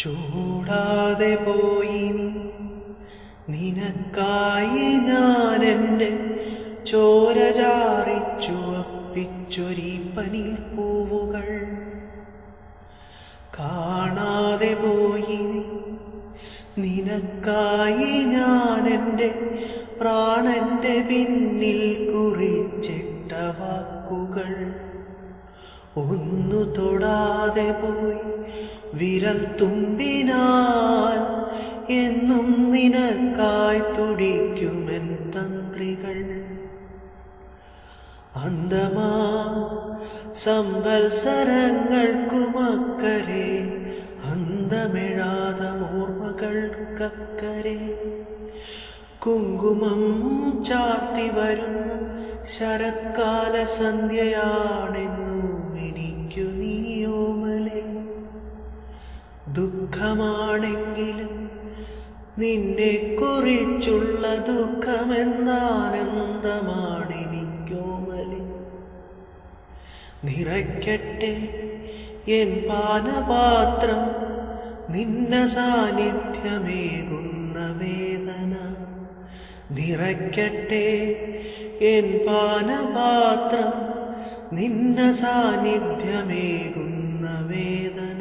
ചൂടാതെ പോയി നീ, നിനക്കായി ഞാനെൻ്റെ ചോര ചാറി ചുവപ്പിച്ചൊരീ പനീർപ്പൂവുകൾ. കാണാതെ പോയി നീ, നിനക്കായി ഞാനെൻ്റെ പ്രാണന്റെ പിന്നിൽ കുറിച്ചിട്ട വാക്കുകൾ. ഒന്നു തൊടാതെ പോയി വിരൽ തുമ്പിനാൽ എന്നും നിനക്കായി തുടിക്കുമെൻ തന്ത്രികൾ. അന്തമാ സംവത്സരങ്ങൾക്കുമക്കരെ, അന്തമെഴാത ഓർമ്മകൾക്കക്കരെ, കുങ്കുമം ചാർത്തി വരുന്ന ശരത്കാല സന്ധ്യയാണെന്നും എനിക്കു നീയോമലേ. ദുഃഖമാണെങ്കിലും നിന്നെക്കുറിച്ചുള്ള ദുഃഖമെന്നാനന്ദമാണെനിക്കോമലേ. നിറയ്ക്കട്ടെ എൻ പാനപാത്രം നിന്ന സാന്നിധ്യമേകുന്ന വേദന. നിറയ്ക്കട്ടെ എൻ പാനപാത്രം നിന്ന സാന്നിധ്യമേകുന്ന വേദന.